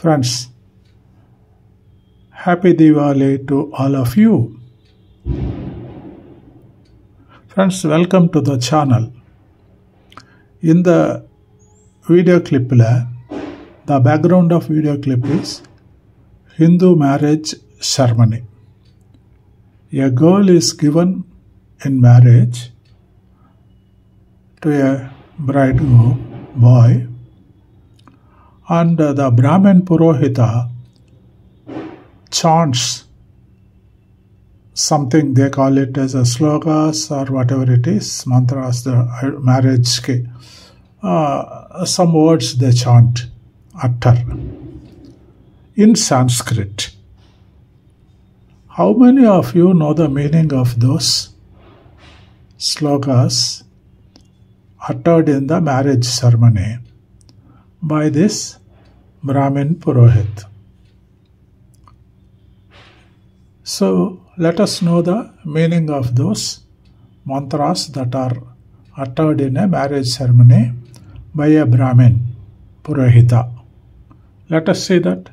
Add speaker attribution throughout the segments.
Speaker 1: Friends, happy Diwali to all of you. Friends, welcome to the channel. In the video clip, the background of video clip is Hindu marriage ceremony. A girl is given in marriage to a bridegroom boy, and the Brahmin Purohita chants something, they call it as a slokas or whatever it is, mantras, the marriage ke. Some words they chant, utter in Sanskrit. How many of you know the meaning of those slokas uttered in the marriage ceremony by this Brahmin Purohit? So let us know the meaning of those mantras that are uttered in a marriage ceremony by a Brahmin Purohita. Let us see that.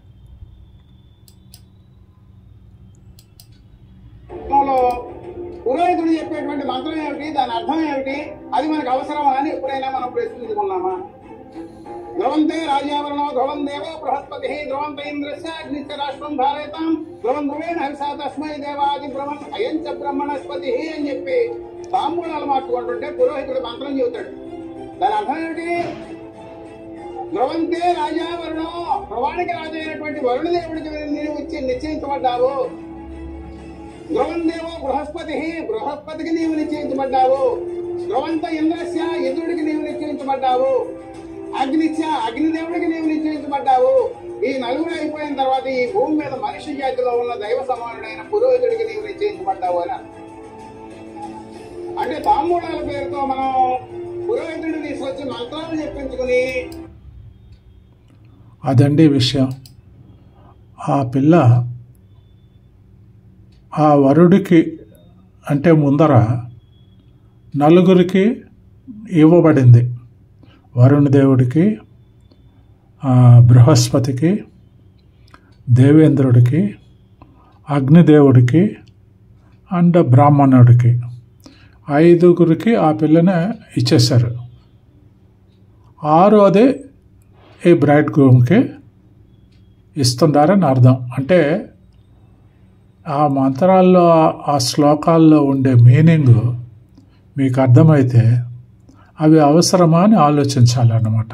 Speaker 2: పురోహితుడు చెప్పేటువంటి మంత్రం ఏమిటి, దాని అర్థం ఏమిటి, అది మనకు అవసరమా అని ఎప్పుడైనా మనం ప్రశ్నించుకున్నామా? ధ్రువంతే రాజ్యావరణో ధ్రువం దేవో బృహస్పతి ధ్రువంత ఇంద్రస్య అగ్నిశ్చ రాష్ట్రం ధారయతాం ధ్రువం ధ్రువేణ హవిషా తస్మై దేవాది బ్రహ్మన్ అయంచ బ్రహ్మణస్పతి అని చెప్పి తాంబూలాలు మార్చుకుంటుంటే పురోహితుడు మంత్రం చెబుతాడు. దాని అర్థం ఏమిటి? ధ్రువంతే రాజావరణం, ధ్రువానికి రాజు అయినటువంటి వరుణదేవుడికి నీవు ఇచ్చి నిశ్చయించబడ్డావు. ధ్రువం దేవో బృహస్పతి, బృహస్పతికి నీవు నిశ్చయించబడ్డావు. ధ్రువంత ఇంద్రస్య, ఇంద్రుడికి నీవు నిశ్చయించబడ్డావు. అగ్నిచ్చ, అగ్నిదేవుడికి నీవు నిశ్చయించబడ్డావు. ఈ నలుగురు అయిపోయిన తర్వాత ఈ భూమి మీద మనిషి జాతిలో ఉన్న దైవ సమానుడైన పురోహితుడికి నీవు నిశ్చయించబడ్డావు అని. అంటే తాంబూలాల పేరుతో మనం పురోహితుడిని తీసుకొచ్చి మంత్రాలు చెప్పించుకుని,
Speaker 1: అదండి విషయం. ఆ పిల్ల ఆ వరుడికి అంటే ముందర నలుగురికి ఇవ్వబడింది. వరుణ దేవుడికి, బృహస్పతికి, దేవేంద్రుడికి, అగ్నిదేవుడికి అండ్ బ్రాహ్మణుడికి, ఐదుగురికి ఆ పిల్లని ఇచ్చేశారు. ఆరోది ఈ బ్రైడ్ గ్రూమ్కి ఇస్తున్నారని అర్థం. అంటే ఆ మంత్రాల్లో, ఆ శ్లోకాల్లో ఉండే మీనింగ్ మీకు అర్థమైతే అవి అవసరమా అని ఆలోచించాలన్నమాట.